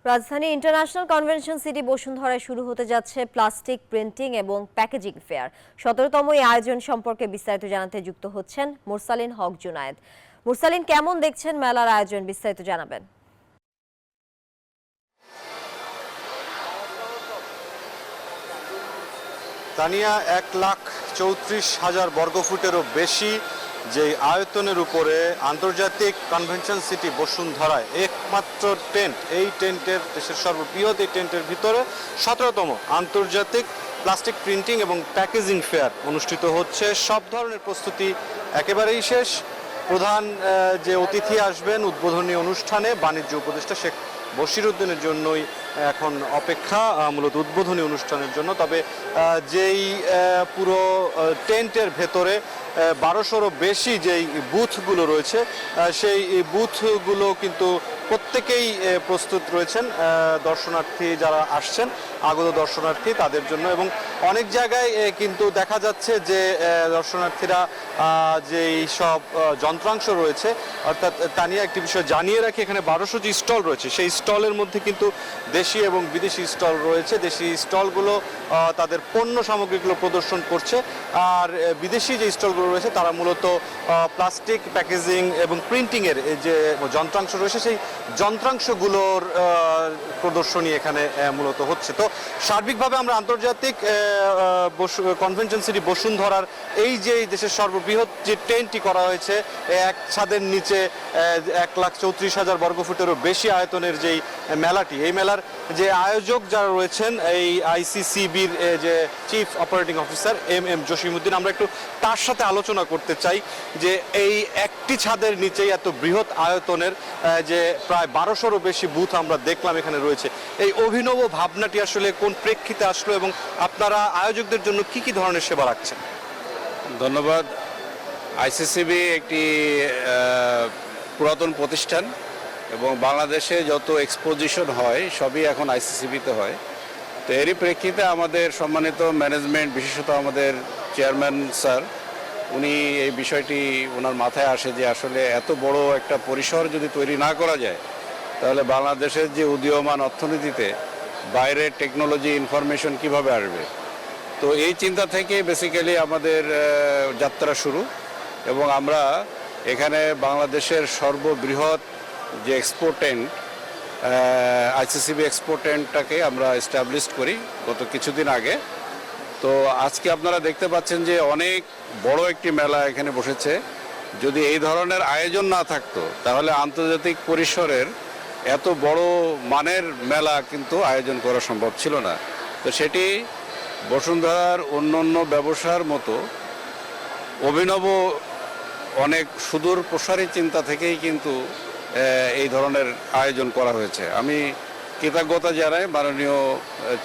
রাজধানী international convention city বসুন্ধরায় শুরু হতে যাচ্ছে প্লাস্টিক প্রিন্টিং এবং প্যাকেজিং ফেয়ার। ১৭তম এই আয়োজন সম্পর্কে বিস্তারিত জানাতে যুক্ত হচ্ছেন মুরসালিন হক জুনায়েদ। মুরসালিন, কেমন দেখছেন মেলার আয়োজন, বিস্তারিত জানাবেন। তানিয়া ১,৩৪,০০০ বর্গফুটেরও বেশি যে আয়তনের উপরে আন্তর্জাতিক কনভেনশন সিটি বসুন্ধরায় একমাত্র টেন্ট, এই টেন্টের দেশের সর্ববৃহৎ এই টেন্টের ভিতরে ১৭তম আন্তর্জাতিক প্লাস্টিক প্রিন্টিং এবং প্যাকেজিং ফেয়ার অনুষ্ঠিত হচ্ছে। সব ধরনের প্রস্তুতি একেবারেই শেষ। প্রধান যে অতিথি আসবেন উদ্বোধনী অনুষ্ঠানে বাণিজ্য উপদেষ্টা শেখ বশিরউদ্দিনের জন্যই এখন অপেক্ষা, মূলত উদ্বোধনী অনুষ্ঠানের জন্য। তবে যেই পুরো টেন্টের ভেতরে ১২০০রও বেশি যেই বুথগুলো রয়েছে, সেই বুথগুলো কিন্তু প্রত্যেকেই প্রস্তুত রয়েছেন দর্শনার্থী যারা আসছেন, আগত দর্শনার্থী তাদের জন্য। এবং অনেক জায়গায় কিন্তু দেখা যাচ্ছে যে দর্শনার্থীরা যেই সব যন্ত্রাংশ রয়েছে, অর্থাৎ তানিয়া একটি বিষয় জানিয়ে রাখি, এখানে ১২০০ যে স্টল রয়েছে সেই স্টলের মধ্যে কিন্তু দেশি এবং বিদেশি স্টল রয়েছে। দেশি স্টলগুলো তাদের পণ্য সামগ্রীগুলো প্রদর্শন করছে, আর বিদেশি যে স্টলগুলো রয়েছে তারা মূলত প্লাস্টিক প্যাকেজিং এবং প্রিন্টিংয়ের যে যন্ত্রাংশ রয়েছে সেই যন্ত্রাংশগুলোর প্রদর্শনী এখানে মূলত হচ্ছে। তো সার্বিকভাবে আমরা আন্তর্জাতিক কনভেনশন সিটি বসুন্ধরার এই যে দেশের সর্ববৃহৎ যে টেন্টটি করা হয়েছে, এক ছাদের নিচে ১,৩৪,০০০ বর্গফুটেরও বেশি আয়তনের যেই মেলাটি, এই মেলার যে আয়োজক যারা রয়েছেন, এই আইসিসিবির যে chief operating officer M Jasimuddin, আমরা একটু তার সাথে আলোচনা করতে চাই যে এই একটি ছাদের নিচেই এত বৃহৎ আয়তনের যে প্রায় ১২০০রও বেশি বুথ আমরা দেখলাম এখানে রয়েছে, এই অভিনব ভাবনাটি আসলে কোন প্রেক্ষিতে আসলো এবং আপনারা আয়োজকদের জন্য কি কি ধরনের সেবা রাখছেন? ধন্যবাদ। আইসিসিবি একটি পুরাতন প্রতিষ্ঠান এবং বাংলাদেশে যত এক্সপোজিশন হয় সবই এখন আইসিসিবিতে হয়। তো এরই প্রেক্ষিতে আমাদের সম্মানিত ম্যানেজমেন্ট, বিশেষত আমাদের চেয়ারম্যান স্যার, উনি এই বিষয়টি ওনার মাথায় আসে যে আসলে এত বড় একটা পরিসর যদি তৈরি না করা যায় তাহলে বাংলাদেশের যে উদীয়মান অর্থনীতিতে বাইরের টেকনোলজি ইনফরমেশন কিভাবে আসবে। তো এই চিন্তা থেকে বেসিক্যালি আমাদের যাত্রা শুরু, এবং আমরা এখানে বাংলাদেশের সর্ববৃহৎ যে এক্সপোর্টেন্ট আইসিসিবি এক্সপোর্টেন্টটাকে আমরা এস্টাবলিশ করি গত কিছুদিন আগে। তো আজকে আপনারা দেখতে পাচ্ছেন যে অনেক বড় একটি মেলা এখানে বসেছে। যদি এই ধরনের আয়োজন না থাকতো তাহলে আন্তর্জাতিক পরিসরের এত বড় মানের মেলা কিন্তু আয়োজন করা সম্ভব ছিল না। তো সেটি বসুন্ধরার অন্যান্য ব্যবসার মতো অভিনব অনেক সুদূর প্রসারী চিন্তা থেকেই কিন্তু এই ধরনের আয়োজন করা হয়েছে। আমি কৃতজ্ঞতা জানাই মাননীয়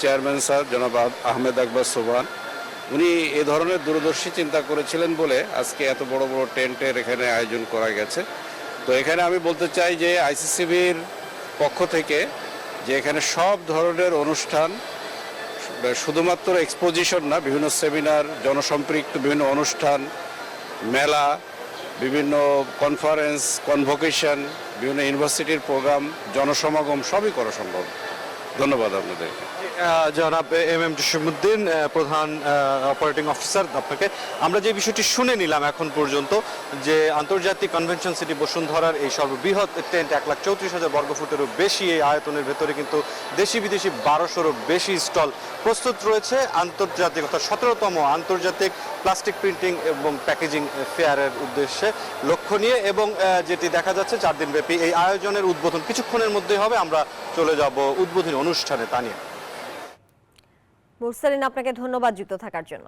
চেয়ারম্যান স্যার জনাব আহমেদ আকবর সোবহান, উনি এ ধরনের দূরদর্শী চিন্তা করেছিলেন বলে আজকে এত বড় বড় টেন্টের এখানে আয়োজন করা গেছে। তো এখানে আমি বলতে চাই যে আইসিসিবির পক্ষ থেকে যে এখানে সব ধরনের অনুষ্ঠান, শুধুমাত্র এক্সপোজিশন না, বিভিন্ন সেমিনার, জনসম্পৃক্ত বিভিন্ন অনুষ্ঠান, মেলা, বিভিন্ন কনফারেন্স, কনভোকেশন, বিভিন্ন ইউনিভার্সিটির প্রোগ্রাম, জনসমাগম সবই করা সম্ভব। ধন্যবাদ আপনাদের। জনাব এম জসিমউদ্দিন, প্রধান অপারেটিং অফিসার, আপনাকে আমরা যে বিষয়টি শুনে নিলাম এখন পর্যন্ত, যে আন্তর্জাতিক কনভেনশন সিটি বসুন্ধরার এই সর্ববৃহৎ টেন্ট ১,৩৪,০০০ বর্গফুটেরও বেশি এই আয়তনের ভেতরে কিন্তু দেশি বিদেশি ১২০০রও বেশি স্টল প্রস্তুত রয়েছে আন্তর্জাতিক অর্থাৎ ১৭তম আন্তর্জাতিক প্লাস্টিক প্রিন্টিং এবং প্যাকেজিং ফেয়ারের উদ্দেশ্যে লক্ষ্য নিয়ে। এবং যেটি দেখা যাচ্ছে 4 দিনব্যাপী এই আয়োজনের উদ্বোধন কিছুক্ষণের মধ্যেই হবে। আমরা চলে যাব উদ্বোধনী অনুষ্ঠানে। তানিয়া। মুরসালিন, আপনাকে ধন্যবাদ যুক্ত থাকার জন্য।